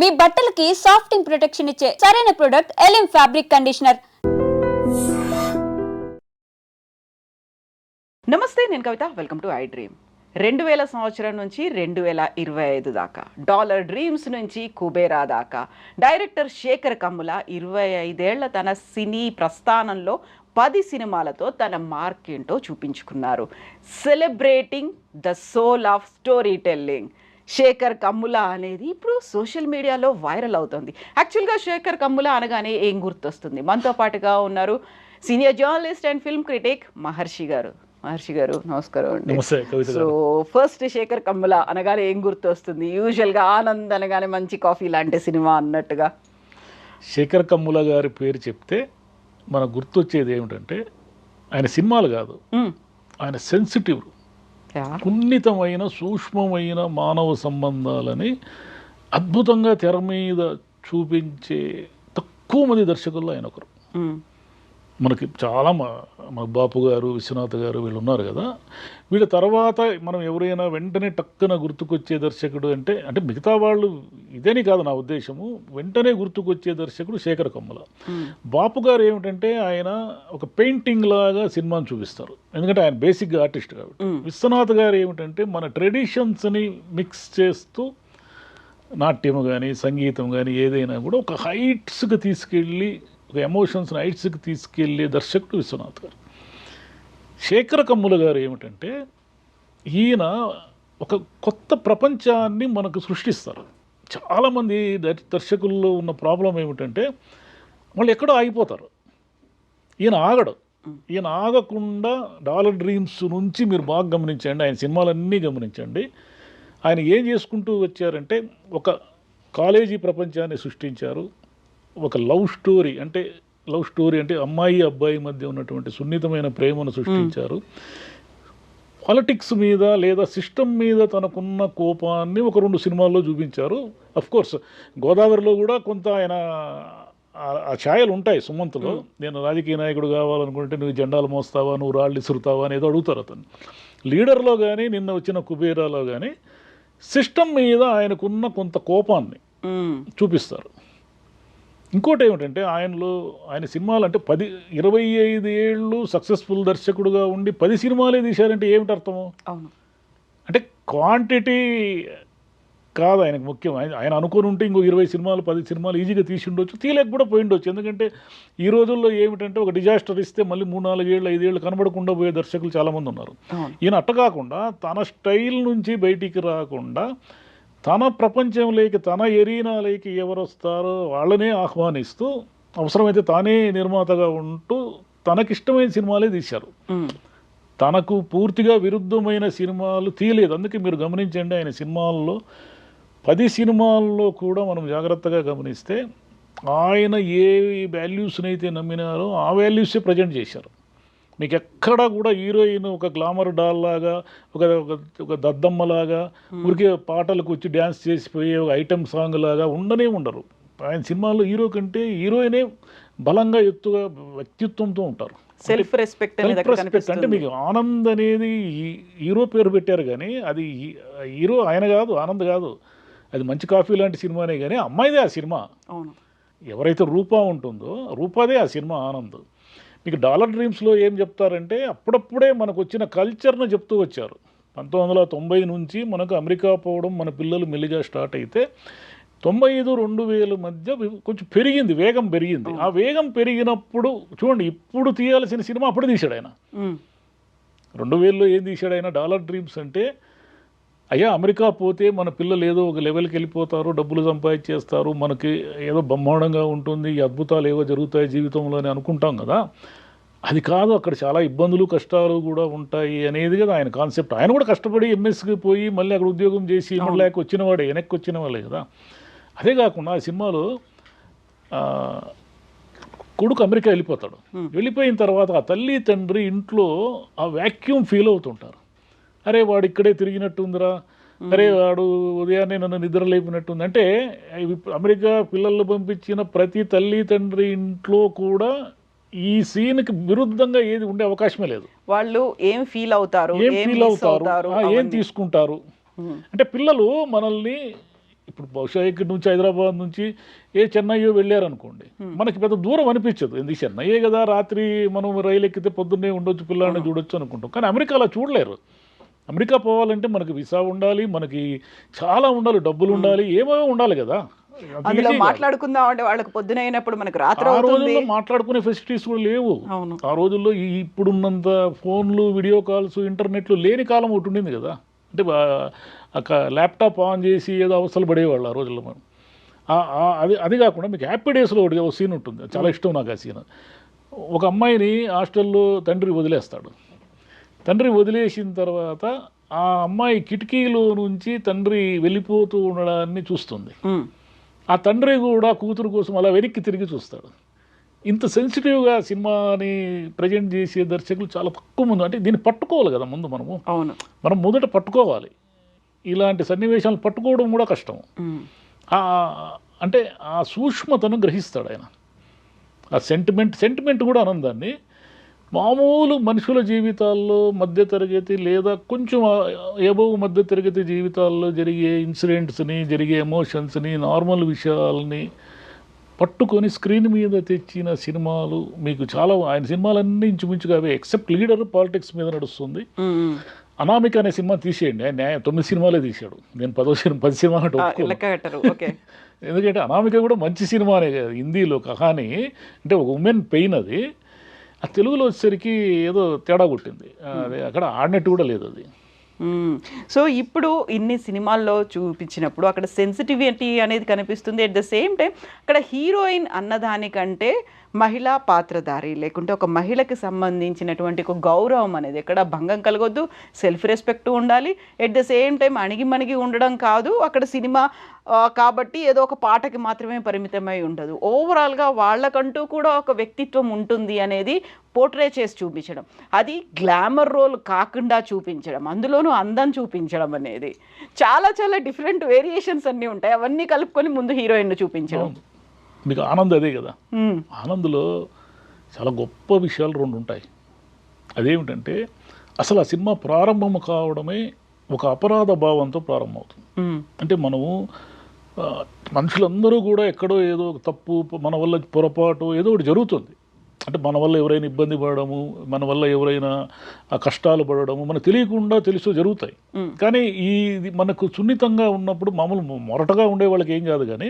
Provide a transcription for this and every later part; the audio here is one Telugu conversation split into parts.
మీ బట్టలకి సాఫ్టింగ్ ప్రొటెక్షన్ ఇచ్చే సరైన ప్రొడక్ట్ ఎలిమ్ ఫ్యాబ్రిక్ కండిషనర్. నమస్తే, నేను Kavitha. Welcome to I Dream. 2000 సంవత్సరం నుంచి 2025 దాకా, డాలర్ డ్రీమ్స్ నుంచి కుబేరా దాకా డైరెక్టర్ శేఖర్ కమ్ముల 25 ఏళ్ల తన సినీ ప్రస్థానంలో 10 సినిమాలతో తన మార్క్ ఏంటో చూపించుకున్నారు. Celebrating the soul of storytelling. Sekhar Kammula అనేది ఇప్పుడు సోషల్ మీడియాలో వైరల్ అవుతుంది. యాక్చువల్గా శేఖర్ కమ్ముల అనగానే ఏం గుర్తొస్తుంది? మనతో పాటుగా ఉన్నారు senior journalist and film critic Maharshi garu. Maharshi గారు, నమస్కారం అండి. సో ఫస్ట్ శేఖర్ కమ్ముల అనగానే ఏం గుర్తొస్తుంది? యూజువల్గా ఆనంద్ అనగానే మంచి కాఫీ లాంటి సినిమా అన్నట్టుగా. శేఖర్ కమ్ముల గారి పేరు చెప్తే మనకు గుర్తొచ్చేది ఏమిటంటే ఆయన సినిమాలు కాదు, ఆయన సెన్సిటివ్, సున్నితమైన సూక్ష్మమైన మానవ సంబంధాలని అద్భుతంగా తెర మీద చూపించే తక్కువ మంది దర్శకుల్లో ఆయన ఒకరు. మనకి చాలా మన బాపు గారు, విశ్వనాథ్ గారు వీళ్ళు ఉన్నారు కదా. వీళ్ళ తర్వాత మనం ఎవరైనా వెంటనే టక్కున గుర్తుకొచ్చే దర్శకుడు అంటే మిగతా వాళ్ళు ఇదేని కాదు నా ఉద్దేశము, వెంటనే గుర్తుకొచ్చే దర్శకుడు శేఖర్ కమ్ముల. బాపు గారు ఏమిటంటే ఆయన ఒక పెయింటింగ్ లాగా సినిమాని చూపిస్తారు, ఎందుకంటే ఆయన బేసిక్గా ఆర్టిస్ట్ కాబట్టి. విశ్వనాథ్ గారు ఏమిటంటే మన ట్రెడిషన్స్ని మిక్స్ చేస్తూ నాట్యం కానీ సంగీతం కానీ ఏదైనా కూడా ఒక హైట్స్కి తీసుకెళ్ళి, ఒక ఎమోషన్స్ని హైట్స్కి తీసుకెళ్ళే దర్శకుడు విశ్వనాథ్ గారు. శేఖర్ కమ్ముల గారు ఏమిటంటే ఈయన ఒక కొత్త ప్రపంచాన్ని మనకు సృష్టిస్తారు. చాలామంది దర్శకుల్లో ఉన్న ప్రాబ్లం ఏమిటంటే వాళ్ళు ఎక్కడో ఆగిపోతారు. ఈయన ఆగడు. ఈయన ఆగకుండా డాలర్ డ్రీమ్స్ నుంచి మీరు బాగా గమనించండి, ఆయన సినిమాలన్నీ గమనించండి. ఆయన ఏం చేసుకుంటూ వచ్చారంటే ఒక కాలేజీ ప్రపంచాన్ని సృష్టించారు. ఒక లవ్ స్టోరీ అంటే అమ్మాయి అబ్బాయి మధ్య ఉన్నటువంటి సున్నితమైన ప్రేమను సృష్టించారు. పాలిటిక్స్ మీద లేదా సిస్టమ్ మీద తనకున్న కోపాన్ని ఒక 2 సినిమాల్లో చూపించారు. అఫ్కోర్స్ గోదావరిలో కూడా కొంత ఆయన ఆ ఛాయలు ఉంటాయి. సుమంత్లో నేను రాజకీయ నాయకుడు కావాలనుకుంటే నువ్వు జెండాలు మోస్తావా, నువ్వు రాళ్ళు ఇసురుతావా అని ఏదో అడుగుతారు అతను. లీడర్లో కానీ నిన్న వచ్చిన కుబేరాలో కానీ సిస్టమ్ మీద ఆయనకున్న కొంత కోపాన్ని చూపిస్తారు. ఇంకోటి ఏమిటంటే ఆయన సినిమాలు అంటే 25 ఏళ్ళు సక్సెస్ఫుల్ దర్శకుడుగా ఉండి 10 సినిమాలే తీశారంటే ఏమిటి అర్థము? అంటే క్వాంటిటీ కాదు ఆయనకు ముఖ్యం. ఆయన అనుకుని ఉంటే ఇంకో 20 సినిమాలు 10 సినిమాలు ఈజీగా తీసి ఉండొచ్చు, తీయలేక కూడా పోయి ఉండొచ్చు. ఎందుకంటే ఈ రోజుల్లో ఏమిటంటే ఒక డిజాస్టర్ ఇస్తే మళ్ళీ 3-4 ఏళ్ళు 5 ఏళ్ళు కనబడకుండా పోయే దర్శకులు చాలామంది ఉన్నారు. ఈయన అట్ట కాకుండా తన స్టైల్ నుంచి బయటికి రాకుండా తన ప్రపంచంలోకి, తన ఎరీనాలోకి ఎవరు వస్తారో వాళ్ళనే ఆహ్వానిస్తూ అవసరమైతే తానే నిర్మాతగా ఉంటూ తనకిష్టమైన సినిమాలే తీశారు. తనకు పూర్తిగా విరుద్ధమైన సినిమాలు తీయలేదు. అందుకే మీరు గమనించండి, ఆయన సినిమాల్లో 10 సినిమాల్లో కూడా మనం జాగ్రత్తగా గమనిస్తే ఆయన ఏ వాల్యూస్ని అయితే నమ్మినారో ఆ వాల్యూసే ప్రజెంట్ చేశారు. మీకు ఎక్కడా కూడా హీరోయిన్ ఒక గ్లామర్ డాల్ లాగా, ఒక దద్దమ్మలాగా ఊరికే పాటలకు వచ్చి డ్యాన్స్ చేసిపోయే ఒక ఐటెం సాంగ్ లాగా ఉండరు. ఆయన సినిమాల్లో హీరో కంటే హీరోయినే బలంగా ఎత్తుగా వ్యక్తిత్వంతో ఉంటారు. సెల్ఫ్ రెస్పెక్ట్ అంటే మీకు ఆనంద్ అనేది హీరో పేరు పెట్టారు కానీ అది హీరో ఆయన కాదు, ఆనంద్ కాదు. అది మంచి కాఫీ లాంటి సినిమానే కానీ అమ్మాయిదే ఆ సినిమా. ఎవరైతే రూపా ఉంటుందో రూపాదే ఆ సినిమా ఆనంద్. మీకు డాలర్ డ్రీమ్స్లో ఏం చెప్తారంటే అప్పుడప్పుడే మనకు వచ్చిన కల్చర్ను చెప్తూ వచ్చారు. 1990 నుంచి మనకు అమెరికా పోవడం మన పిల్లలు మెల్లిగా స్టార్ట్ అయితే 95-2000 మధ్య కొంచెం పెరిగింది, వేగం పెరిగింది. ఆ వేగం పెరిగినప్పుడు చూడండి, ఇప్పుడు తీయాల్సిన సినిమా అప్పుడు తీశాడు ఆయన. 2000లో ఏం తీశాడు ఆయన? డాలర్ డ్రీమ్స్ అంటే అయ్యా అమెరికా పోతే మన పిల్లలు ఏదో ఒక లెవెల్కి వెళ్ళిపోతారు, డబ్బులు సంపాదించేస్తారు, మనకి ఏదో బ్రహ్మాండంగా ఉంటుంది, ఈ అద్భుతాలు ఏవో జరుగుతాయి జీవితంలో అని అనుకుంటాం కదా. అది కాదు, అక్కడ చాలా ఇబ్బందులు కష్టాలు కూడా ఉంటాయి అనేది కదా ఆయన కాన్సెప్ట్. ఆయన కూడా కష్టపడి ఎంఎస్కి పోయి మళ్ళీ అక్కడ ఉద్యోగం చేసి మళ్ళీ వచ్చినవాడే, వెనక్కి వచ్చిన వాళ్ళే కదా. అదే కాకుండా ఆ సినిమాలో కొడుకు అమెరికా వెళ్ళిపోతాడు. వెళ్ళిపోయిన తర్వాత ఆ తల్లి తండ్రి ఇంట్లో ఆ వ్యాక్యూమ్ ఫీల్ అవుతుంటారు. అరే వాడు ఇక్కడే తిరిగినట్టుందిరా, అరే వాడు ఉదయాన్నే నన్ను నిద్ర లేపినట్టుంది. అంటే అమెరికా పిల్లలు పంపించిన ప్రతి తల్లి తండ్రి ఇంట్లో కూడా ఈ సీన్కి విరుద్ధంగా ఏది ఉండే అవకాశమే లేదు. వాళ్ళు ఏం ఫీల్ అవుతారు, ఏం తీసుకుంటారు. అంటే పిల్లలు మనల్ని ఇప్పుడు బహుశా ఇక్కడి నుంచి హైదరాబాద్ నుంచి చెన్నయ్యో వెళ్ళారనుకోండి, మనకి పెద్ద దూరం అనిపించదు. ఎందుకు చెన్నయ్యే కదా, రాత్రి మనం రైలు ఎక్కితే పొద్దున్నే ఉండొచ్చు, పిల్లాడిని చూడొచ్చు అనుకుంటాం. కానీ అమెరికా అలా చూడలేరు. అమెరికా పోవాలంటే మనకి వీసా ఉండాలి, మనకి చాలా ఉండాలి, డబ్బులు ఉండాలి, ఏమేమో ఉండాలి కదా. అందులో మాట్లాడుకుందాం అంటే వాళ్ళకి పొద్దున అయినప్పుడు మనకు రాత్రి ఆ అవుతుంది. రోజుల్లో మాట్లాడుకునే ఫెసిలిటీస్ కూడా లేవు. అవును. ఆ రోజుల్లో ఇప్పుడున్నంత ఫోన్లు, వీడియో కాల్స్, ఇంటర్నెట్లు లేని కాలం ఒకటి ఉండింది కదా. అంటే ల్యాప్టాప్ ఆన్ చేసి ఏదో అవసరాలు పడేవాళ్ళు ఆ రోజుల్లో. మనం అది కాకుండా మీకు హ్యాపీ డేస్లో ఒకటి ఒక సీన్ ఉంటుంది, చాలా ఇష్టం నాకు ఆ సీన్. ఒక అమ్మాయిని హాస్టల్లో తండ్రి వదిలేస్తాడు. తండ్రి వదిలేసిన తర్వాత ఆ అమ్మాయి కిటికీలో నుంచి తండ్రి వెళ్ళిపోతూ ఉండడాన్ని చూస్తుంది. ఆ తండ్రి కూడా కూతురు కోసం అలా వెనక్కి తిరిగి చూస్తాడు. ఇంత సెన్సిటివ్గా సినిమాని ప్రజెంట్ చేసే దర్శకులు చాలా తక్కువ ముందు. అంటే దీన్ని పట్టుకోవాలి కదా ముందు మనము. అవును. మనం మొదట పట్టుకోవాలి. ఇలాంటి సన్నివేశాలు పట్టుకోవడం కూడా కష్టం. అంటే ఆ సూక్ష్మతను గ్రహిస్తాడు ఆయన. ఆ సెంటిమెంట్ కూడా ఆనందాన్ని మామూలు మనుషుల జీవితాల్లో, మధ్యతరగతి లేదా కొంచెం ఎబోవ్ మధ్యతరగతి జీవితాల్లో జరిగే ఇన్సిడెంట్స్ని, జరిగే ఎమోషన్స్ని, నార్మల్ విషయాలని పట్టుకొని స్క్రీన్ మీద తెచ్చిన సినిమాలు మీకు చాలా. ఆయన సినిమాలన్నీ ఇంచుమించుగా అవే, ఎక్సెప్ట్ లీడర్ పాలిటిక్స్ మీద నడుస్తుంది. అనామిక అనే సినిమా తీసేయండి, ఆయన 9 సినిమాలే తీశాడు. నేను 10 సినిమాలు ఎందుకంటే అనామిక కూడా మంచి సినిమానే కదా. హిందీలో కహాని అంటే ఒక ఉమెన్ పెయిన్, అది ఆ తెలుగులో వచ్చేసరికి ఏదో తేడా కొట్టింది. అదే అక్కడ ఆడినట్టు కూడా లేదు అది. సో ఇప్పుడు ఇన్ని సినిమాల్లో చూపించినప్పుడు అక్కడ సెన్సిటివిటీ అనేది కనిపిస్తుంది. ఎట్ ద సేమ్ టైం అక్కడ హీరోయిన్ అన్నదానికంటే మహిళా పాత్రధారి లేకుంటే ఒక మహిళకి సంబంధించినటువంటి ఒక గౌరవం అనేది ఎక్కడ భంగం కలగొద్దు, సెల్ఫ్ రెస్పెక్ట్ ఉండాలి. ఎట్ ద సేమ్ టైం అణిగి ఉండడం కాదు. అక్కడ సినిమా కాబట్టి ఏదో ఒక పాటకి మాత్రమే పరిమితమై ఉండదు. ఓవరాల్గా వాళ్ళకంటూ కూడా ఒక వ్యక్తిత్వం ఉంటుంది అనేది పోర్ట్రే చేసి చూపించడం, అది గ్లామర్ రోల్ కాకుండా చూపించడం, అందులోనూ అందం చూపించడం అనేది చాలా చాలా డిఫరెంట్ వేరియేషన్స్ అన్నీ ఉంటాయి. అవన్నీ కలుపుకొని ముందు హీరోయిన్ చూపించడం. మీకు ఆనంద్ అదే కదా. ఆనంద్లో చాలా గొప్ప విషయాలు 2 ఉంటాయి. అదేమిటంటే అసలు ఆ సినిమా ప్రారంభం కావడమే ఒక అపరాధ భావంతో ప్రారంభమవుతుంది. అంటే మనము మనుషులందరూ కూడా ఎక్కడో ఏదో తప్పు, మన వల్ల పొరపాటు ఏదో ఒకటి జరుగుతుంది. అంటే మన వల్ల ఎవరైనా ఇబ్బంది పడడము, మన వల్ల ఎవరైనా కష్టాలు పడడము మనకు తెలియకుండా తెలుసో జరుగుతాయి. కానీ ఇది మనకు సున్నితంగా ఉన్నప్పుడు, మామూలు మొరటగా ఉండే వాళ్ళకి ఏం కాదు, కానీ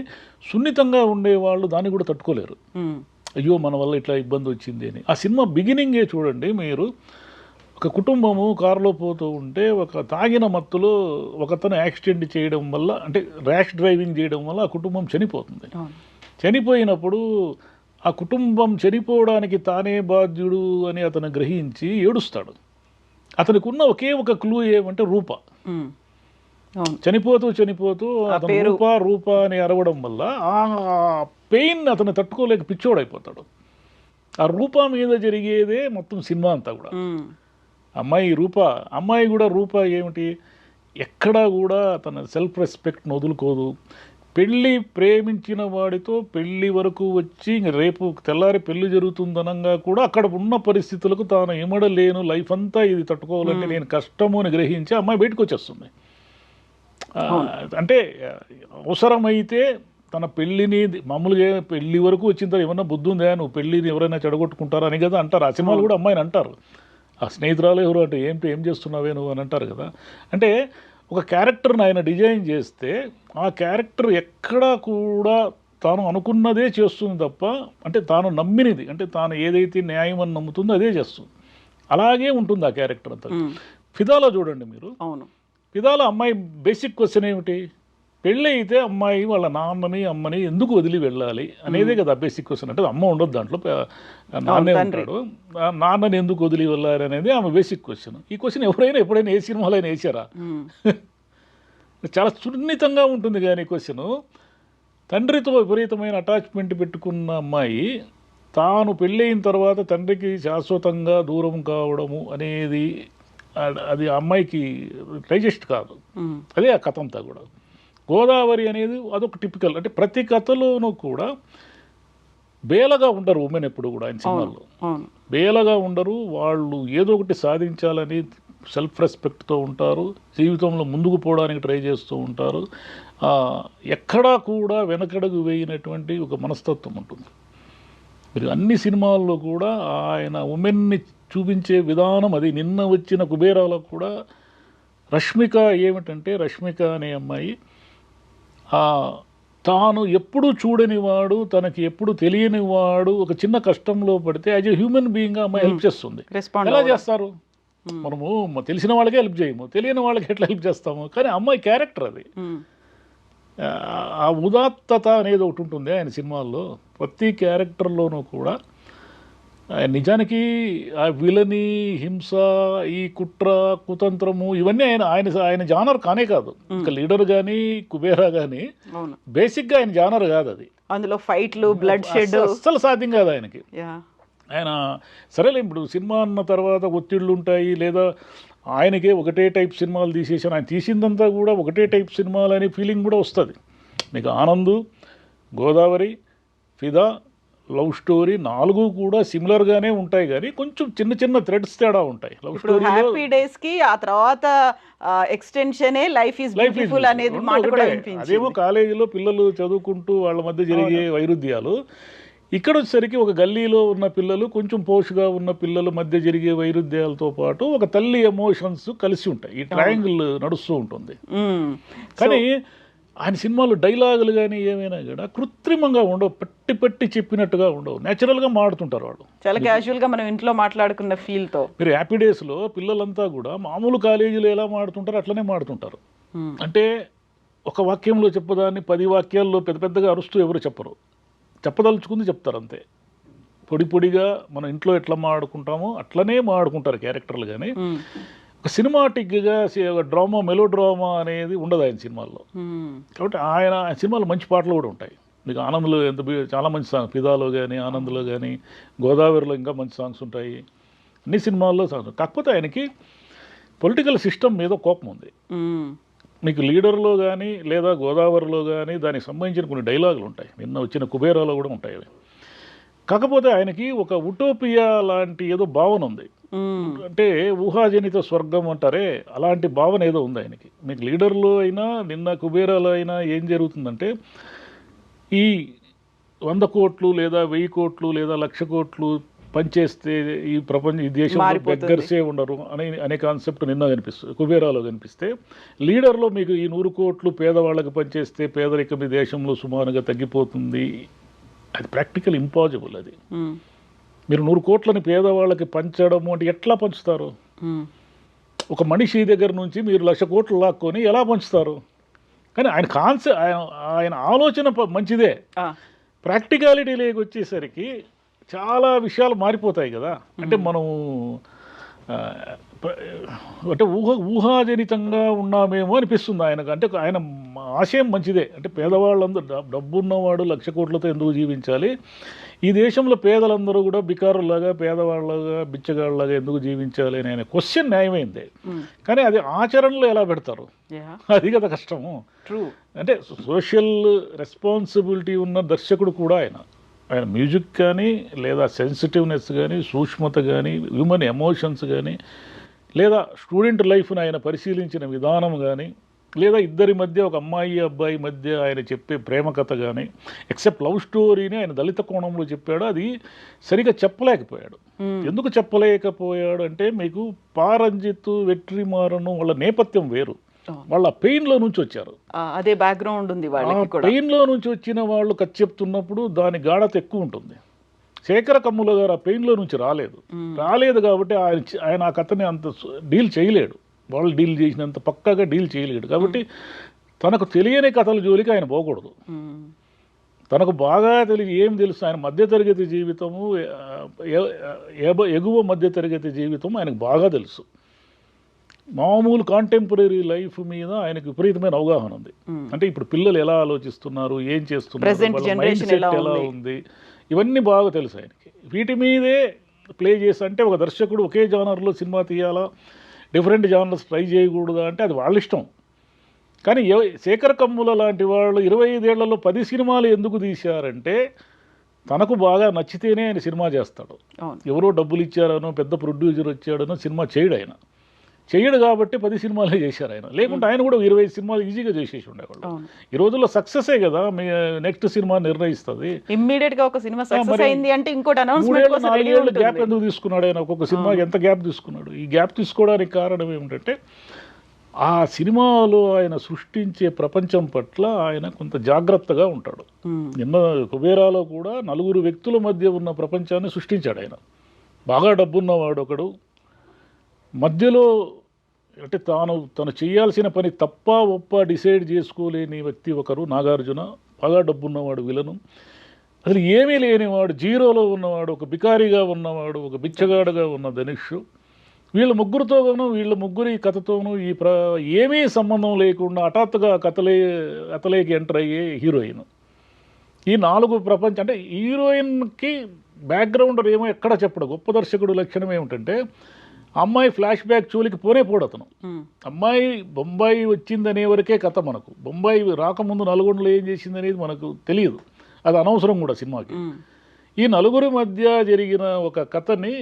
సున్నితంగా ఉండేవాళ్ళు దాన్ని కూడా తట్టుకోలేరు. అయ్యో మన వల్ల ఇట్లా ఇబ్బంది వచ్చింది అని. ఆ సినిమా బిగినింగే చూడండి మీరు. ఒక కుటుంబము కారులో పోతూ ఉంటే ఒక తాగిన మత్తులో ఒకతను యాక్సిడెంట్ చేయడం వల్ల, అంటే ర్యాష్ డ్రైవింగ్ చేయడం వల్ల ఆ కుటుంబం చనిపోతుంది. చనిపోయినప్పుడు ఆ కుటుంబం చనిపోవడానికి తానే బాధ్యుడు అని అతను గ్రహించి ఏడుస్తాడు. అతనికి ఉన్న ఒకే ఒక క్లూ ఏమంటే రూప. చనిపోతూ అతను రూప అని అరవడం వల్ల ఆ పెయిన్ అతను తట్టుకోలేక పిచ్చోడైపోతాడు. ఆ రూప మీద జరిగేదే మొత్తం సినిమా అంతా కూడా. అమ్మాయి కూడా రూప ఏమిటి, ఎక్కడా కూడా తన సెల్ఫ్ రెస్పెక్ట్ను వదులుకోదు. పెళ్ళి ప్రేమించిన వాడితో పెళ్ళి వరకు వచ్చి రేపు తెల్లారి పెళ్లి జరుగుతుందనంగా కూడా అక్కడ ఉన్న పరిస్థితులకు తాను ఇమడలేను, లైఫ్ అంతా ఇది తట్టుకోవాలంటే నేను కష్టము అని గ్రహించి అమ్మాయి బయటకు వచ్చేస్తుంది. అంటే అవసరమైతే తన పెళ్ళిని మామూలుగా పెళ్లి వరకు వచ్చిన తర్వాత ఏమన్నా బుద్ధి ఉందా, నువ్వు పెళ్ళిని ఎవరైనా చెడగొట్టుకుంటారా అని కదా అంటారు. ఆ సినిమాలు కూడా అమ్మాయిని అంటారు. ఆ స్నేహితురాలు ఎవరు అంటే ఏం చేస్తున్నావే నువ్వు అని అంటారు కదా. అంటే ఒక క్యారెక్టర్ని ఆయన డిజైన్ చేస్తే ఆ క్యారెక్టర్ ఎక్కడా కూడా తాను అనుకున్నదే చేస్తుంది తప్ప, అంటే తాను నమ్మినది, అంటే తాను ఏదైతే న్యాయం అని నమ్ముతుందో అదే చేస్తుంది. అలాగే ఉంటుంది ఆ క్యారెక్టర్ అంతా. ఫిదాలో చూడండి మీరు. అవును, ఫిదాలో అమ్మాయి బేసిక్ క్వశ్చన్ ఏమిటి, పెళ్ళి అయితే అమ్మాయి వాళ్ళ నాన్నని అమ్మని ఎందుకు వదిలి వెళ్ళాలి అనేదే కదా బేసిక్ క్వశ్చన్. అంటే అమ్మ ఉండదు దాంట్లో, నాన్నే ఉంటాడు, నాన్నని ఎందుకు వదిలి వెళ్ళాలి అనేది ఆమె బేసిక్ క్వశ్చన్. ఈ క్వశ్చన్ ఎవరైనా ఎప్పుడైనా ఏ సినిమాలో అయినా వేసారా? చాలా సున్నితంగా ఉంటుంది. కానీ క్వశ్చన్, తండ్రితో విపరీతమైన అటాచ్మెంట్ పెట్టుకున్న అమ్మాయి తాను పెళ్ళయిన తర్వాత తండ్రికి శాశ్వతంగా దూరం కావడము అనేది అది అమ్మాయికి డైజెస్ట్ కాదు. అదే ఆ కథ అంతా కూడా. గోదావరి అనేది అదొక టిపికల్, అంటే ప్రతి కథలోనూ కూడా బేలగా ఉండరు ఉమెన్ ఎప్పుడు కూడా. ఆయన సినిమాల్లో బేలగా ఉండరు. వాళ్ళు ఏదో ఒకటి సాధించాలని సెల్ఫ్ రెస్పెక్ట్తో ఉంటారు, జీవితంలో ముందుకు పోవడానికి ట్రై చేస్తూ ఉంటారు. ఎక్కడా కూడా వెనకడుగు వేయనటువంటి ఒక మనస్తత్వం ఉంటుంది. మీరు అన్ని సినిమాల్లో కూడా ఆయన ఉమెన్ని చూపించే విధానం అది. నిన్న వచ్చిన కుబేరాలో కూడా రష్మిక ఏమిటంటే, రష్మిక అనే అమ్మాయి తాను ఎప్పుడు చూడనివాడు, తనకి ఎప్పుడు తెలియనివాడు ఒక చిన్న కష్టంలో పడితే యాజ్ ఏ హ్యూమన్ బీయింగ్గా అమ్మాయి హెల్ప్ చేస్తుంది. ఎలా చేస్తారు? మనము తెలిసిన వాళ్ళకే హెల్ప్ చేయము, తెలియని వాళ్ళకి ఎట్లా హెల్ప్ చేస్తాము? కానీ అమ్మాయి క్యారెక్టర్ అది. ఆ ఉదాత్తత అనేది ఒకటి ఉంటుంది ఆయన సినిమాల్లో. ప్రతి క్యారెక్టర్లోనూ కూడా నిజానికి ఆ విలని, హింస, ఈ కుట్ర, కుతంత్రము ఇవన్నీ ఆయన జానర్ కానే కాదు. ఇంకా లీడర్ కానీ కుబేరా కానీ బేసిక్గా ఆయన జానర్ కాదు అది. అందులో ఫైట్లు, బ్లడ్ షెడ్ అస్సలు సాధ్యం కాదు ఆయనకి. ఆయన సరేలే, ఇప్పుడు సినిమా అన్న తర్వాత ఒత్తిళ్ళు ఉంటాయి, లేదా ఆయనకే ఒకటే టైప్ సినిమాలు తీసేసాను, ఆయన తీసిందంతా కూడా ఒకటే టైప్ సినిమాలు అనే ఫీలింగ్ కూడా వస్తుంది మీకు. ఆనంద్, గోదావరి, ఫిదా, లవ్ స్టోరీ 4 కూడా సిమిలర్గానే ఉంటాయి, కానీ కొంచెం చిన్న చిన్న థ్రెడ్స్ తేడా ఉంటాయి. లవ్ స్టోరీ హ్యాపీ డేస్ కి ఆ తర్వాత ఎక్స్టెన్షనే లైఫ్ ఈజ్ బ్యూటిఫుల్ అనేది మాట కూడా వినిపించింది. అదేమో కాలేజీలో పిల్లలు చదువుకుంటూ వాళ్ళ మధ్య జరిగే వైరుధ్యాలు. ఇక్కడ వచ్చేసరికి ఒక గల్లీలో ఉన్న పిల్లలు, కొంచెం పోష్గా ఉన్న పిల్లల మధ్య జరిగే వైరుధ్యాలతో పాటు ఒక తల్లి ఎమోషన్స్ కలిసి ఉంటాయి. ఈ ట్రయాంగిల్ నడుస్తూ ఉంటుంది. కానీ ఆయన సినిమాలో డైలాగులు కానీ ఏమైనా కూడా కృత్రిమంగా ఉండవు, పట్టి చెప్పినట్టుగా ఉండవు, న్యాచురల్గా మాడుతుంటారు వాళ్ళు. చాలా క్యాజువల్గా మనం ఇంట్లో మాట్లాడుకున్న ఫీల్తో. మీరు హ్యాపీ డేస్లో పిల్లలంతా కూడా మామూలు కాలేజీలో ఎలా మాడుతుంటారో అట్లనే మాడుతుంటారు. అంటే ఒక వాక్యంలో చెప్పదాన్ని 10 వాక్యాల్లో పెద్ద పెద్దగా అరుస్తూ ఎవరు చెప్పరు, చెప్పదలుచుకుంది చెప్తారు అంతే. పొడిగా మనం ఇంట్లో ఎట్లా మాడుకుంటామో అట్లనే మాడుకుంటారు క్యారెక్టర్లు. కానీ ఒక సినిమాటిక్గా డ్రామా, మెలో డ్రామా అనేది ఉండదు ఆయన సినిమాల్లో. కాబట్టి ఆయన సినిమాలో మంచి పాటలు కూడా ఉంటాయి. మీకు ఆనంద్లో చాలా మంచి సాంగ్, ఫిదాలో కానీ, ఆనంద్లో కానీ, గోదావరిలో ఇంకా మంచి సాంగ్స్ ఉంటాయి. అన్ని సినిమాల్లో సాంగ్స్. కాకపోతే ఆయనకి పొలిటికల్ సిస్టమ్ మీద కోపం ఉంది. మీకు లీడర్లో కానీ లేదా గోదావరిలో కానీ దానికి సంబంధించిన కొన్ని డైలాగులు ఉంటాయి. నిన్న వచ్చిన కుబేరాలో కూడా ఉంటాయి అవి. కాకపోతే ఆయనకి ఒక ఉటోపియా లాంటి ఏదో భావన ఉంది. అంటే ఊహాజనిత స్వర్గం అంటారే, అలాంటి భావన ఏదో ఉంది ఆయనకి. మీకు లీడర్లో అయినా నిన్న కుబేరాలో అయినా ఏం జరుగుతుందంటే, ఈ 100 కోట్లు లేదా 1000 కోట్లు లేదా 1,00,000 కోట్లు పనిచేస్తే ఈ దేశంలో బెగ్గర్సే ఉండరు అనే కాన్సెప్ట్ నిన్న కనిపిస్తుంది, కుబేరాలో కనిపిస్తే. లీడర్లో మీకు ఈ 100 కోట్లు పేదవాళ్ళకి పనిచేస్తే పేదరికం ఈ దేశంలో సుమారుగా తగ్గిపోతుంది. అది ప్రాక్టికల్ ఇంపాసిబుల్. అది మీరు 100 కోట్లని పేదవాళ్ళకి పంచడము అంటే ఎట్లా పంచుతారు? ఒక మనిషి దగ్గర నుంచి మీరు 1,00,000 కోట్లు లాక్కొని ఎలా పంచుతారు? కానీ ఆయన ఆలోచన మంచిదే. ప్రాక్టికాలిటీలోకి వచ్చేసరికి చాలా విషయాలు మారిపోతాయి కదా. అంటే మనం అంటే ఊహాజనితంగా ఉన్నామేమో అనిపిస్తుంది ఆయనకు. అంటే ఆయన ఆశయం మంచిదే. అంటే పేదవాళ్ళందరూ, డబ్బున్నవాడు 1,00,000 కోట్లతో ఎందుకు జీవించాలి, ఈ దేశంలో పేదలందరూ కూడా బికారులాగా, పేదవాళ్ళగా, బిచ్చగాళ్ళలాగా ఎందుకు జీవించాలి అని ఆయన క్వశ్చన్ న్యాయమైందే. కానీ అది ఆచరణలో ఎలా పెడతారు, అది కదా కష్టము. అంటే సోషల్ రెస్పాన్సిబిలిటీ ఉన్న దర్శకుడు కూడా ఆయన మ్యూజిక్ కానీ, లేదా సెన్సిటివ్నెస్ కానీ, సూక్ష్మత కానీ, హ్యూమన్ ఎమోషన్స్ కానీ, లేదా స్టూడెంట్ లైఫ్ని ఆయన పరిశీలించిన విధానం కానీ, లేదా ఇద్దరి మధ్య, ఒక అమ్మాయి అబ్బాయి మధ్య ఆయన చెప్పే ప్రేమ కథ కానీ, ఎక్సెప్ట్ లవ్ స్టోరీని ఆయన దళిత కోణంలో చెప్పాడు. అది సరిగా చెప్పలేకపోయాడు. ఎందుకు చెప్పలేకపోయాడు అంటే, మీకు పారంజిత్, వెట్రిమారన్ వాళ్ళ నేపథ్యం వేరు. వాళ్ళ పెయిన్లో నుంచి వచ్చారు, అదే బ్యాక్గ్రౌండ్ ఉంది వాళ్ళకి కూడా. పెయిన్లో నుంచి వచ్చిన వాళ్ళు కథ చెప్తున్నప్పుడు దాని గాఢత ఎక్కువ ఉంటుంది. శేఖర కమ్ముల గారు ఆ పెయిన్లో నుంచి రాలేదు కాబట్టి ఆయన ఆ కథని అంత డీల్ చేయలేడు. వాళ్ళు డీల్ చేసినంత పక్కాగా డీల్ చేయలేడు. కాబట్టి తనకు తెలియని కథల జోలికి ఆయన పోకూడదు. తనకు బాగా ఏం తెలుసు, ఆయన మధ్యతరగతి జీవితము, ఎగువ మధ్యతరగతి జీవితం ఆయనకు బాగా తెలుసు. మామూలు కాంటెంపరీ లైఫ్ మీద ఆయనకు విపరీతమైన అవగాహన ఉంది. అంటే ఇప్పుడు పిల్లలు ఎలా ఆలోచిస్తున్నారు, ఏం చేస్తున్నారు, మైండ్ సెట్ ఎలా ఉంది, ఇవన్నీ బాగా తెలుసు ఆయనకి. వీటి మీదే ప్లే చేసి, అంటే ఒక దర్శకుడు ఒకే జానర్లో సినిమా తీయాలా, డిఫరెంట్ జానర్స్ ట్రై చేయకూడదా అంటే అది వాళ్ళ ఇష్టం. కానీ శేఖర్ కమ్ముల లాంటి వాళ్ళు 25 ఏళ్లలో 10 సినిమాలు ఎందుకు తీశారంటే, తనకు బాగా నచ్చితేనే ఆయన సినిమా చేస్తాడు. ఎవరో డబ్బులు ఇచ్చారనో, పెద్ద ప్రొడ్యూసర్ వచ్చాడనో సినిమా చేయడు ఆయన. చెయ్యడు కాబట్టి 10 సినిమాలే చేశారు ఆయన. లేకుంటే ఆయన కూడా 20 సినిమాలు ఈజీగా చేసేసి ఉండేవాళ్ళు. ఈ రోజుల్లో సక్సెసే కదా మీ నెక్స్ట్ సినిమా నిర్ణయిస్తుంది. ఇమ్మీడియట్ గా ఒక సినిమా సక్సెస్ అయింది అంటే ఇంకోటి 3 అనౌన్స్మెంట్ ఏళ్ళు కోసం 4 రెడీ ఏళ్ళు ఉంటుంది. గ్యాప్ ఎందుకు తీసుకున్నాడు ఆయన? ఒక్కొక్క సినిమాకి ఎంత గ్యాప్ తీసుకున్నాడు? ఈ గ్యాప్ తీసుకోవడానికి కారణం ఏమిటంటే ఆ సినిమాలో ఆయన సృష్టించే ప్రపంచం పట్ల ఆయన కొంత జాగ్రత్తగా ఉంటాడు. నిన్న కుబేరాలో కూడా 4 వ్యక్తుల మధ్య ఉన్న ప్రపంచాన్ని సృష్టించాడు ఆయన. బాగా డబ్బున్నవాడు ఒకడు, మధ్యలో అంటే తను చేయాల్సిన పని తప్ప ఒప్ప డిసైడ్ చేసుకోలేని వ్యక్తి ఒకరు నాగార్జున. బాగా డబ్బున్నవాడు విలను. అసలు ఏమీ లేనివాడు, జీరోలో ఉన్నవాడు, ఒక బికారిగా ఉన్నవాడు, ఒక బిచ్చగాడుగా ఉన్న ధనుష్. వీళ్ళ ముగ్గురితోనూ వీళ్ళ ముగ్గురి కథతోనూ ఏమీ సంబంధం లేకుండా హఠాత్తుగా కథలోకి ఎంటర్ అయ్యే హీరోయిన్. ఈ 4 ప్రపంచం అంటే హీరోయిన్కి బ్యాక్గ్రౌండర్ ఏమో ఎక్కడ చెప్పడు. గొప్ప దర్శకుడు లక్షణం ఏమిటంటే అమ్మాయి ఫ్లాష్ బ్యాక్ జోలికి పోడు అతను. అమ్మాయి బొంబాయి వచ్చిందనే వరకే కథ మనకు. బొంబాయి రాకముందు నల్గొండలో ఏం చేసింది అనేది మనకు తెలియదు. అది అనవసరం కూడా సినిమాకి. ఈ 4 మధ్య జరిగిన ఒక కథని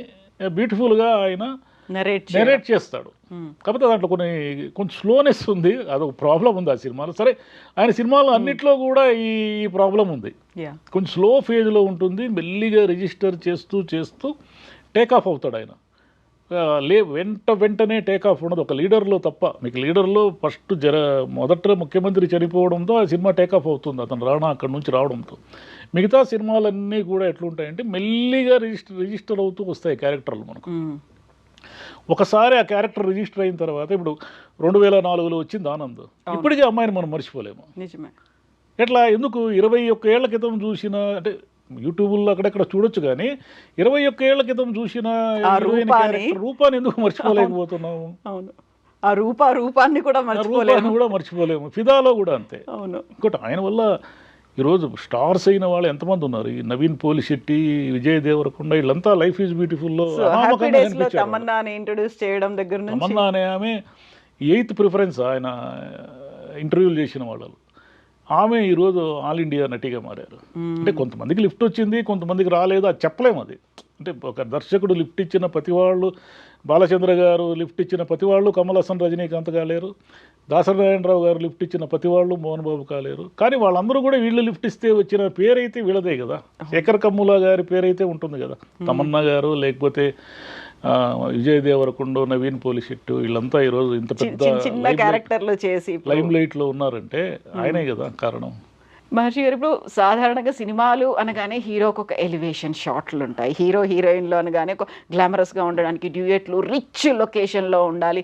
బ్యూటిఫుల్గా ఆయన నెరేట్ చేస్తాడు. కాకపోతే దాంట్లో కొంచెం స్లోనెస్ ఉంది, అదొక ప్రాబ్లం ఉంది ఆ సినిమాలో. సరే, ఆయన సినిమాలో అన్నిట్లో కూడా ఈ ప్రాబ్లం ఉంది. కొంచెం స్లో ఫేజ్లో ఉంటుంది. మెల్లిగా రిజిస్టర్ చేస్తూ టేక్ ఆఫ్ అవుతాడు ఆయన. వెంటనే టేక్ ఆఫ్ ఉండదు ఒక లీడర్లో తప్ప. మీకు లీడర్లో ఫస్ట్ మొదట ముఖ్యమంత్రి చనిపోవడంతో ఆ సినిమా టేక్ ఆఫ్ అవుతుంది, అతను అక్కడి నుంచి రావడంతో. మిగతా సినిమాలన్నీ కూడా ఎట్లుంటాయంటే మెల్లిగా రిజిస్టర్ అవుతూ వస్తాయి క్యారెక్టర్లు మనకు. ఒకసారి ఆ క్యారెక్టర్ రిజిస్టర్ అయిన తర్వాత, ఇప్పుడు 2004లో వచ్చింది ఆనంద్, ఇప్పటికీ అమ్మాయిని మనం మర్చిపోలేము. నిజమే. ఎట్లా? ఎందుకు? 21 ఏళ్ల క్రితం చూసిన, అంటే యూట్యూబ్లో అక్కడెక్కడ చూడొచ్చు, కానీ 21 ఏళ్ల క్రితం చూసిన రూపాన్ని ఎందుకు మర్చిపోలేకపోతున్నాము? అవును, ఆ రూపాన్ని కూడా మర్చిపోలేము. ఫిదాలో కూడా అంతే. అవును. ఇంకోటి, ఆయన వల్ల ఈరోజు స్టార్స్ అయిన వాళ్ళు ఎంతమంది ఉన్నారు. ఈ నవీన్ పోలిశెట్టి, విజయ్ దేవరకొండ, వీళ్ళంతా లైఫ్ ఈజ్ బ్యూటిఫుల్లో తమన్నాని ఇంట్రొడ్యూస్ చేయడం దగ్గర నుంచి. తమన్నా అనే ఆమె 8th ప్రిఫరెన్స్ ఆయన ఇంటర్వ్యూలు చేసిన వాళ్ళు. ఆమె ఈరోజు ఆల్ ఇండియా నటిగా మారారు. అంటే కొంతమందికి లిఫ్ట్ వచ్చింది, కొంతమందికి రాలేదు, అది చెప్పలేము. అది అంటే ఒక దర్శకుడు లిఫ్ట్ ఇచ్చిన ప్రతి వాళ్ళు, బాలచంద్ర గారు లిఫ్ట్ ఇచ్చిన ప్రతి వాళ్ళు కమల్ హాసన్, రజనీకాంత్ కాలేరు. దాసనారాయణరావు గారు లిఫ్ట్ ఇచ్చిన ప్రతి వాళ్ళు మోహన్ బాబు కాలేరు. కానీ వాళ్ళందరూ కూడా వీళ్ళు లిఫ్ట్ ఇస్తే వచ్చిన పేరైతే వీళ్ళదే కదా. శేఖర్ కమ్ముల గారి పేరైతే ఉంటుంది కదా. తమన్నా గారు, లేకపోతే విజయ్ దేవరకొండ, నవీన్ పోలిశెట్టి, వీళ్ళంతా ఈరోజు ఇంత పెద్ద క్యారెక్టర్లు చేసి లైమ్ లైట్లో ఉన్నారంటే ఆయనే కదా కారణం. మహర్షి గారు, ఇప్పుడు సాధారణంగా సినిమాలు అనగానే హీరోకి ఒక ఎలివేషన్ షాట్లు ఉంటాయి. హీరోయిన్లో అనగానే ఒక గ్లామరస్గా ఉండడానికి డ్యూయెట్లు, రిచ్ లొకేషన్లో ఉండాలి,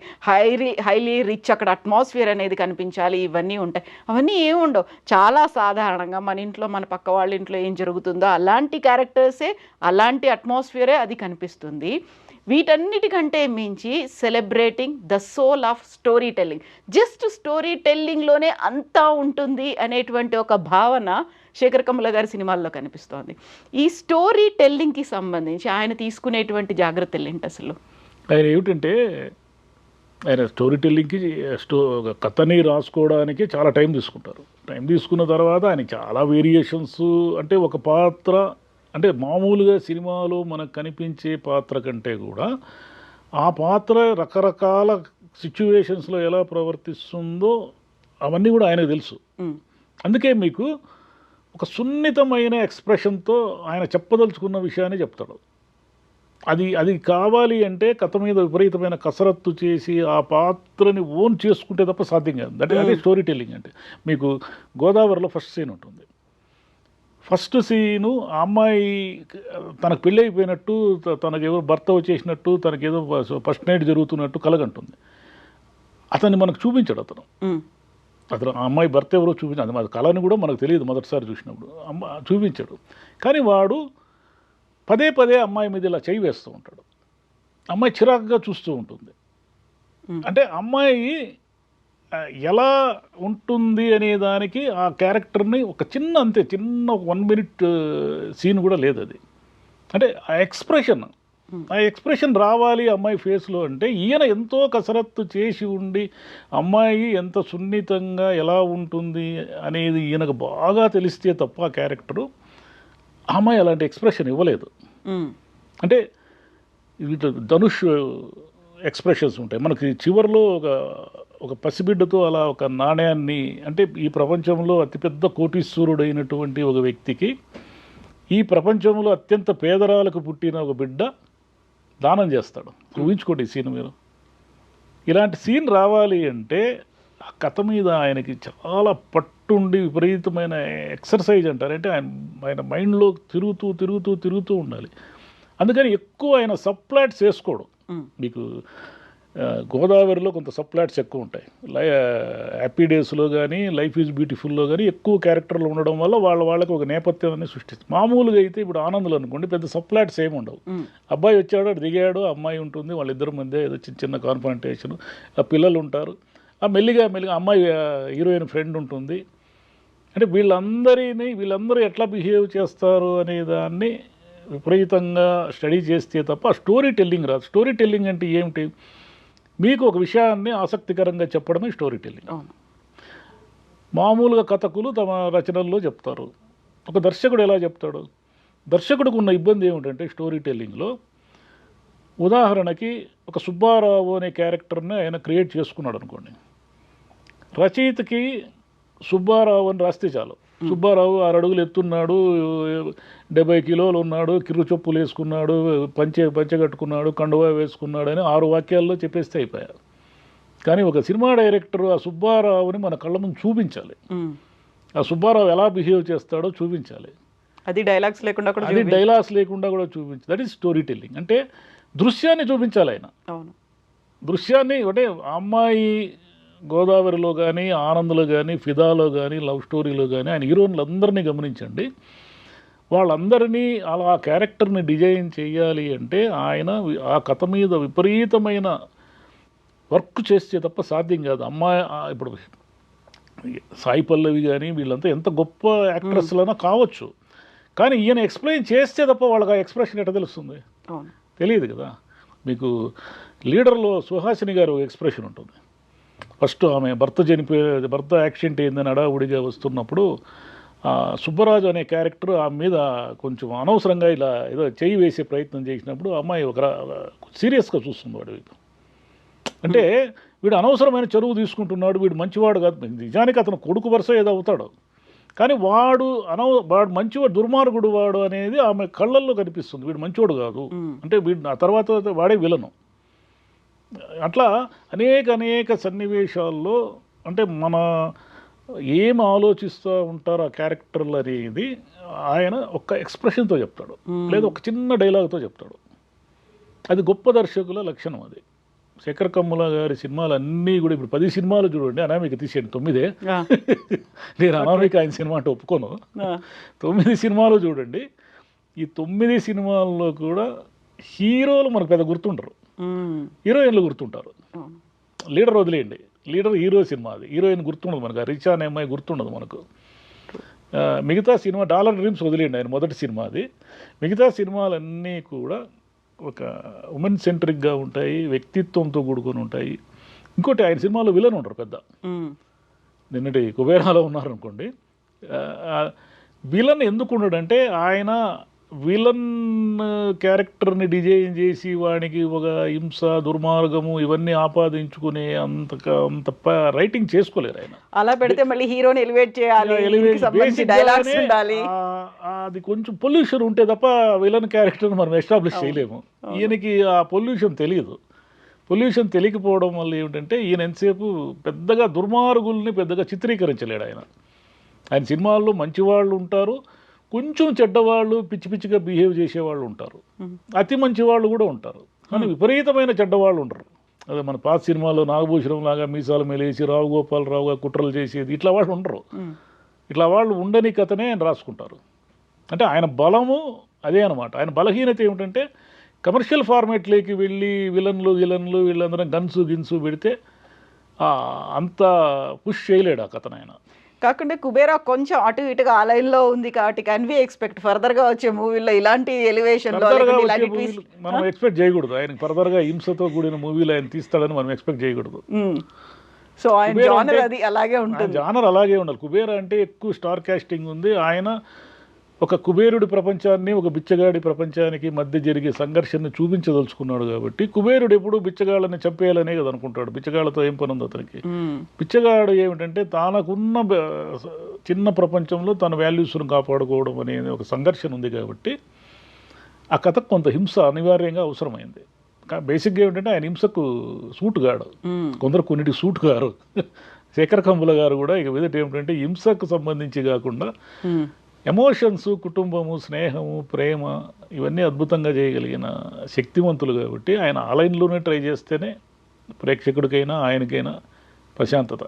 హైలీ రిచ్, అక్కడ అట్మాస్ఫియర్ అనేది కనిపించాలి, ఇవన్నీ ఉంటాయి. అవన్నీ ఏమి ఉండవు. చాలా సాధారణంగా మన ఇంట్లో, మన పక్క వాళ్ళ ఇంట్లో ఏం జరుగుతుందో అలాంటి క్యారెక్టర్సే, అలాంటి అట్మాస్ఫియరే అది కనిపిస్తుంది. వీటన్నిటికంటే మించి celebrating the soul of storytelling, just story టెల్లింగ్లోనే అంతా ఉంటుంది అనేటువంటి ఒక భావన శేఖర్ కమ్ముల గారి సినిమాల్లో కనిపిస్తోంది. ఈ స్టోరీ టెల్లింగ్కి సంబంధించి ఆయన తీసుకునేటువంటి జాగ్రత్తలు ఏంటి అసలు? ఆయన ఏమిటంటే, ఆయన స్టోరీ టెల్లింగ్కి కథని రాసుకోవడానికి చాలా టైం తీసుకుంటారు. టైం తీసుకున్న తర్వాత ఆయన చాలా వేరియేషన్స్, అంటే ఒక పాత్ర, అంటే మామూలుగా సినిమాలో మనకు కనిపించే పాత్ర కంటే కూడా ఆ పాత్ర రకరకాల సిచ్యువేషన్స్లో ఎలా ప్రవర్తిస్తుందో అవన్నీ కూడా ఆయనకు తెలుసు. అందుకే మీకు ఒక సున్నితమైన ఎక్స్ప్రెషన్తో ఆయన చెప్పదలుచుకున్న విషయాన్ని చెప్తాడు. అది కావాలి అంటే కథ మీద విపరీతమైన కసరత్తు చేసి ఆ పాత్రని ఓన్ చేసుకుంటే తప్ప సాధ్యం కాదు. అంటే అదే స్టోరీ టెల్లింగ్ అంటే. మీకు గోదావరిలో ఫస్ట్ సీన్ ఉంటుంది. ఫస్ట్ సీను ఆ అమ్మాయి తనకు పెళ్ళి అయిపోయినట్టు, తనకేదో భర్త వచ్చేసినట్టు, తనకేదో ఫస్ట్ నైట్ జరుగుతున్నట్టు కలగంటుంది. అతన్ని మనకు చూపించాడు. అతను ఆ అమ్మాయి భర్త ఎవరో చూపించాడు. అది కళని కూడా మనకు తెలియదు మొదటిసారి చూసినప్పుడు. చూపించాడు. కానీ వాడు పదే అమ్మాయి మీద ఇలా చేయి వేస్తూ ఉంటాడు. అమ్మాయి చిరాకుగా చూస్తూ ఉంటుంది. అంటే అమ్మాయి ఎలా ఉంటుంది అనే దానికి ఆ క్యారెక్టర్ని ఒక చిన్న 1 minute సీన్ కూడా లేదు. అది అంటే ఆ ఎక్స్ప్రెషన్ రావాలి అమ్మాయి ఫేస్లో. అంటే ఈయన ఎంతో కసరత్తు చేసి ఉండి అమ్మాయి ఎంత సున్నితంగా ఎలా ఉంటుంది అనేది ఈయనకు బాగా తెలిస్తే తప్ప ఆ క్యారెక్టరు, అమ్మాయి అలాంటి ఎక్స్ప్రెషన్ ఇవ్వలేదు. అంటే ధనుష్ ఎక్స్ప్రెషన్స్ ఉంటాయి. మనకి చివరిలో ఒక పసిబిడ్డతో అలా ఒక నాణ్యాన్ని, అంటే ఈ ప్రపంచంలో అతిపెద్ద కోటీశ్వరుడైనటువంటి ఒక వ్యక్తికి ఈ ప్రపంచంలో అత్యంత పేదరాలకు పుట్టిన ఒక బిడ్డ దానం చేస్తాడు. ఊహించుకోండి ఈ సీన్ మీరు. ఇలాంటి సీన్ రావాలి అంటే ఆ కథ మీద ఆయనకి చాలా పట్టుండి విపరీతమైన ఎక్సర్సైజ్ అంటారు, అంటే ఆయన మైండ్లో తిరుగుతూ ఉండాలి. అందుకని ఎక్కువ ఆయన సబ్ప్లాట్స్ వేసుకోడు. మీకు గోదావరిలో కొంత సబ్ప్లాట్స్ ఎక్కువ ఉంటాయి. హ్యాపీ డేస్లో కానీ లైఫ్ ఈజ్ బ్యూటిఫుల్లో కానీ ఎక్కువ క్యారెక్టర్లు ఉండడం వల్ల వాళ్ళకి ఒక నేపథ్యాన్ని సృష్టిస్తుంది. మామూలుగా అయితే ఇప్పుడు ఆనందులు అనుకోండి, పెద్ద సబ్ప్లాట్స్ ఏమి ఉండవు. అబ్బాయి వచ్చాడు, దిగాడు, అమ్మాయి ఉంటుంది, వాళ్ళిద్దరి మధ్య ఏదో చిన్న కాన్ఫ్రంటేషన్, ఆ పిల్లలు ఉంటారు, ఆ మెల్లిగా అమ్మాయి హీరోయిన్ ఫ్రెండ్ ఉంటుంది. అంటే వీళ్ళందరూ ఎట్లా బిహేవ్ చేస్తారు అనే దాన్ని విపరీతంగా స్టడీ చేస్తే తప్ప స్టోరీ టెల్లింగ్ రాదు. స్టోరీ టెల్లింగ్ అంటే ఏమిటి? మీకు ఒక విషయాన్ని ఆసక్తికరంగా చెప్పడమే స్టోరీ టెల్లింగ్. మామూలుగా కథకులు తమ రచనల్లో చెప్తారు. ఒక దర్శకుడు ఎలా చెప్తాడు? దర్శకుడికి ఉన్న ఇబ్బంది ఏమిటంటే స్టోరీ టెల్లింగ్లో, ఉదాహరణకి ఒక సుబ్బారావు అనే క్యారెక్టర్ని ఆయన క్రియేట్ చేసుకున్నాడు అనుకోండి. రచయితకి సుబ్బారావు అని రాస్తే చాలు. సుబ్బారావు 6 అడుగులు ఎత్తున్నాడు, 70 కిలోలు ఉన్నాడు, కిర్రు చెప్పులు వేసుకున్నాడు, పంచె కట్టుకున్నాడు, కండువా వేసుకున్నాడు అని 6 వాక్యాల్లో చెప్పేస్తే అయిపోయారు. కానీ ఒక సినిమా డైరెక్టర్ ఆ సుబ్బారావుని మన కళ్ళ ముందు చూపించాలి. ఆ సుబ్బారావు ఎలా బిహేవ్ చేస్తాడో చూపించాలి. అది డైలాగ్స్ లేకుండా కూడా చూపించాలి. That is story telling. అంటే దృశ్యాన్ని చూపించాలి ఆయన. దృశ్యాన్ని, అంటే అమ్మాయి గోదావరిలో కానీ, ఆనంద్లో కానీ, ఫిదాలో కానీ, లవ్ స్టోరీలో కానీ ఆయన హీరోయిన్లందరినీ గమనించండి. వాళ్ళందరినీ అలా ఆ క్యారెక్టర్ని డిజైన్ చేయాలి అంటే ఆయన ఆ కథ మీద విపరీతమైన వర్క్ చేస్తే తప్ప సాధ్యం కాదు. అమ్మాయి ఇప్పుడు సాయి పల్లవి కానీ వీళ్ళంతా ఎంత గొప్ప యాక్ట్రెస్లైనా కావచ్చు, కానీ ఈయన ఎక్స్ప్లెయిన్ చేస్తే తప్ప వాళ్ళకి ఆ ఎక్స్ప్రెషన్ ఎట్లా తెలుస్తుంది? తెలియదు కదా. మీకు లీడర్లో సుహాసిని గారు ఎక్స్ప్రెషన్ ఉంటుంది. ఫస్ట్ ఆమె భర్త యాక్సిడెంట్ అయిందని అడావుడిగా వస్తున్నప్పుడు సుబ్బరాజు అనే క్యారెక్టర్ ఆమె మీద కొంచెం అనవసరంగా ఇలా ఏదో చేయి వేసే ప్రయత్నం చేసినప్పుడు అమ్మాయి ఒక సీరియస్గా చూస్తుంది వాడు. అంటే వీడు అనవసరమైన చదువు తీసుకుంటున్నాడు, వీడు మంచివాడు కాదు. నిజానికి అతను కొడుకు వరుస ఏదో అవుతాడు, కానీ వాడు మంచివాడు, దుర్మార్గుడు వాడు అనేది ఆమె కళ్ళల్లో కనిపిస్తుంది. వీడు మంచివాడు కాదు అంటే వీడు ఆ తర్వాత వాడే విలను. అట్లా అనేక సన్నివేశాల్లో అంటే మన ఏం ఆలోచిస్తూ ఉంటారు ఆ క్యారెక్టర్లు అనేది ఆయన ఒక్క ఎక్స్ప్రెషన్తో చెప్తాడు, లేదా ఒక చిన్న డైలాగ్తో చెప్తాడు. అది గొప్ప దర్శకుల లక్షణం. అది శేఖర్ కమ్ముల గారి సినిమాలు అన్నీ కూడా, ఇప్పుడు 10 సినిమాలు చూడండి, అనామిక తీసేయండి 9. నేను అనామిక ఆయన సినిమా అంటే ఒప్పుకోను. 9 సినిమాలు చూడండి. ఈ 9 సినిమాల్లో కూడా హీరోలు మనకు పెద్ద గుర్తుండరు, హీరోయిన్లు గుర్తుంటారు. లీడర్ వదిలేయండి, లీడర్ హీరో సినిమా, అది హీరోయిన్ గుర్తుండదు మనకు, రిచా అనే అమ్మాయి గుర్తుండదు మనకు. మిగతా సినిమా డాలర్ డ్రీమ్స్ వదిలేయండి, ఆయన మొదటి సినిమా అది. మిగతా సినిమాలన్నీ కూడా ఒక ఉమెన్ సెంట్రిక్గా ఉంటాయి, వ్యక్తిత్వంతో కూడుకొని ఉంటాయి. ఇంకోటి ఆయన సినిమాలో విలన్ ఉంటారు పెద్ద. నిన్నటి కుబేరాలో ఉన్నారనుకోండి, విలన్ ఎందుకు ఉండడంటే ఆయన విలన్ క్యారెక్టర్ని డిజైన్ చేసి వాడికి ఒక హింస, దుర్మార్గము ఇవన్నీ ఆపాదించుకునే అంత రైటింగ్ చేసుకోలేరు ఆయన. అలా పెడితే మళ్ళీ హీరోని ఎలివేట్ చేయాలి, డైలాగ్స్ ఉండాలి. అది కొంచెం పొల్యూషన్ ఉంటే తప్ప విలన్ క్యారెక్టర్ని మనం ఎస్టాబ్లిష్ చేయలేము. ఈయనకి ఆ పొల్యూషన్ తెలియదు. పొల్యూషన్ తెలియకపోవడం వల్ల ఏమిటంటే ఈయన ఎంతసేపు పెద్దగా దుర్మార్గుల్ని పెద్దగా చిత్రీకరించలేడు ఆయన. ఆయన సినిమాల్లో మంచివాళ్ళు ఉంటారు, కొంచెం చెడ్డవాళ్ళు, పిచ్చిగా బిహేవ్ చేసేవాళ్ళు ఉంటారు, అతి మంచి వాళ్ళు కూడా ఉంటారు, కానీ విపరీతమైన చెడ్డవాళ్ళు ఉండరు. అదే మన పాత సినిమాలో నాగభూషణం లాగా మీసాలు మెలేసి రావు గోపాలరావుగా కుట్రలు చేసేది ఇట్లా వాళ్ళు ఉండరు. ఇట్లా వాళ్ళు ఉండని కథనే ఆయన రాసుకుంటారు. అంటే ఆయన బలము అదే అనమాట. ఆయన బలహీనత ఏమిటంటే కమర్షియల్ ఫార్మేట్లోకి వెళ్ళి విలన్లు వీళ్ళందరం గిన్సు పెడితే అంత పుష్ చేయలేడు ఆ కథను ఆయన. కాకుండా కుబేరా కొంచెం అటు ఇటుగా ఆ లైన్లో ఉంది కాబట్టి కెన్ వి ఎక్స్పెక్ట్ ఫర్దర్గా వచ్చే మూవీలో ఇలాంటి ఎలివేషన్ మనం ఎక్స్పెక్ట్ చేయకూడదు. ఆయన ఫర్దర్గా హింసతో కూడిన మూవీలు ఆయన తీస్తాడని మనం ఎక్స్పెక్ట్ చేయకూడదు. సో ఆయన జానర్ అది అలాగే ఉంటుంది, జానర్ అలాగే ఉండాలి. కుబేరా అంటే ఎక్కువ స్టార్ కాస్టింగ్ ఉంది. ఆయన ఒక కుబేరుడి ప్రపంచాన్ని ఒక బిచ్చగాడి ప్రపంచానికి మధ్య జరిగే సంఘర్షణను చూపించదలుచుకున్నాడు కాబట్టి కుబేరుడు ఎప్పుడు బిచ్చగాళ్ళని చంపేయాలనే కదా అనుకుంటాడు. బిచ్చగాళ్ళతో ఏం పని ఉంది అతనికి? బిచ్చగాడు ఏమిటంటే తనకున్న చిన్న ప్రపంచంలో తన వాల్యూస్ను కాపాడుకోవడం అనేది ఒక సంఘర్షణ ఉంది కాబట్టి ఆ కథకు కొంత హింస అనివార్యంగా అవసరమైంది. బేసిక్గా ఏమిటంటే ఆయన హింసకు సూట్ కాడు, కొందరు కొన్నిటికి సూట్ కారు. శేఖర్ కమ్ముల గారు కూడా ఇక మీదట ఏమిటంటే హింసకు సంబంధించి కాకుండా ఎమోషన్స్, కుటుంబము, స్నేహము, ప్రేమ ఇవన్నీ అద్భుతంగా చేయగలిగిన శక్తివంతులు కాబట్టి ఆయన ఆ లైన్లోనే ట్రై చేస్తేనే ప్రేక్షకుడికైనా ఆయనకైనా ప్రశాంతత.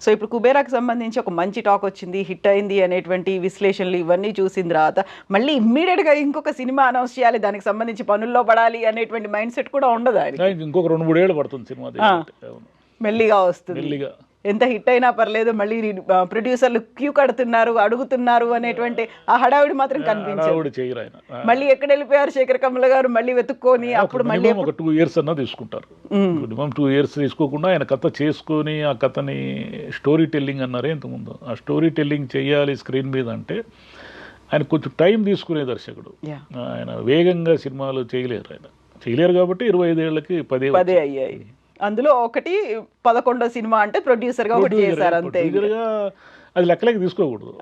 సో ఇప్పుడు కుబేరాకి సంబంధించి ఒక మంచి టాక్ వచ్చింది, హిట్ అయింది అనేటువంటి విశ్లేషణలు ఇవన్నీ చూసిన తర్వాత మళ్ళీ ఇమ్మీడియట్గా ఇంకొక సినిమా అనౌన్స్ చేయాలి, దానికి సంబంధించి పనుల్లో పడాలి అనేటువంటి మైండ్ సెట్ కూడా ఉండదు ఆయన. ఇంకొక 2-3 ఏళ్ళు పడుతుంది సినిమా మెల్లిగా వస్తుంది. మెల్లిగా ఎంత హిట్ అయినా పర్లేదు, మళ్ళీ ప్రొడ్యూసర్లు క్యూ కడుతున్నారు, అడుగుతున్నారు అనేటువంటి ఆ హడావిడి మాత్రం కనిపించదు. మళ్ళీ ఎక్కడ వెళ్ళిపోయారు శేఖర్ కమ్ముల గారు, మళ్ళీ వెతుక్కొని అప్పుడు మళ్ళీ ఒక 2 years అన్నా తీసుకుంటారు. మినిమం 2 years తీసుకోకుండా ఆయన కథ చేసుకొని ఆ కథని స్టోరీ టెల్లింగ్ అన్నారే ఇంతకుముందు, ఆ స్టోరీ టెల్లింగ్ చేయాలి స్క్రీన్ మీద అంటే ఆయన కొంచెం టైం తీసుకునే దర్శకుడు. ఆయన వేగంగా సినిమాలు చేయలేరు కాబట్టి 25 ఏళ్ళకి 10 అయ్యాయి. అందులో ఒకటి 11వ సినిమా అంటే ప్రొడ్యూసర్ గా ఒకటి చేశారు అంతే. అది లెక్కలకి తీసుకోకూడదు,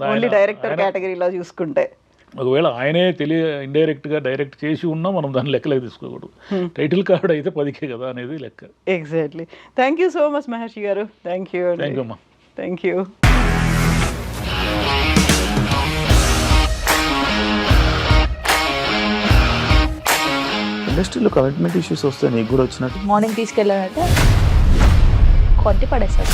ఓన్లీ డైరెక్టర్ కేటగిరీలో చూసుకుంటే. ఒకవేళ ఆయనే ఇండైరెక్ట్ గా డైరెక్ట్ చేసి ఉన్నా మనం దాన్ని లెక్కలకి తీసుకోకూడదు. టైటిల్ కార్డ్ అయితే 10కే కదా అనేది లెక్క. Exactly. Thank you so much Maharshi garu. Thank you అమ్మా. Thank you. ఇండస్ట్రీలో కమిట్మెంట్ ఇష్యూస్ వస్తే నీకు కూడా వచ్చినట్టు? మార్నింగ్ తీసుకెళ్ళాలంటే కొట్టి పడేస్తాడు.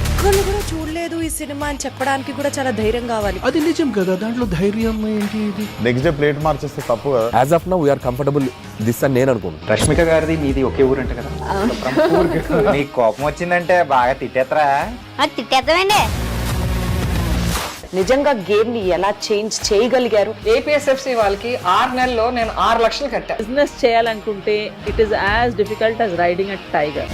ఒక్కళ్ళు కూడా చూడలేదు ఈ సినిమా అని చెప్పడానికి కూడా చాలా ధైర్యం కావాలి. అది నిజం కదా, దాంట్లో ధైర్యం ఏంటి? ఇది నెక్స్ట్ డే ప్లేట్ మార్చేస్తే తప్పు కదా. As of now we are comfortable this అని నేను అనుకుంటున్నాను. రష్మిక గారిది మీది ఒకే ఊరు అంటే కదా? నీకు కోపం వచ్చిందంటే బాగా తిట్టేత్తరా? తిట్టేద్దామండి. నిజంగా గేమ్ ని ఎలా చేంజ్ చేయగలిగారు? ఏపీఎస్ఎఫ్సి వాళ్ళకి 6 నెలల్లో నేను 6 లక్షలు కట్టా. బిజినెస్ చేయాలనుకుంటే it is as difficult as riding a tiger.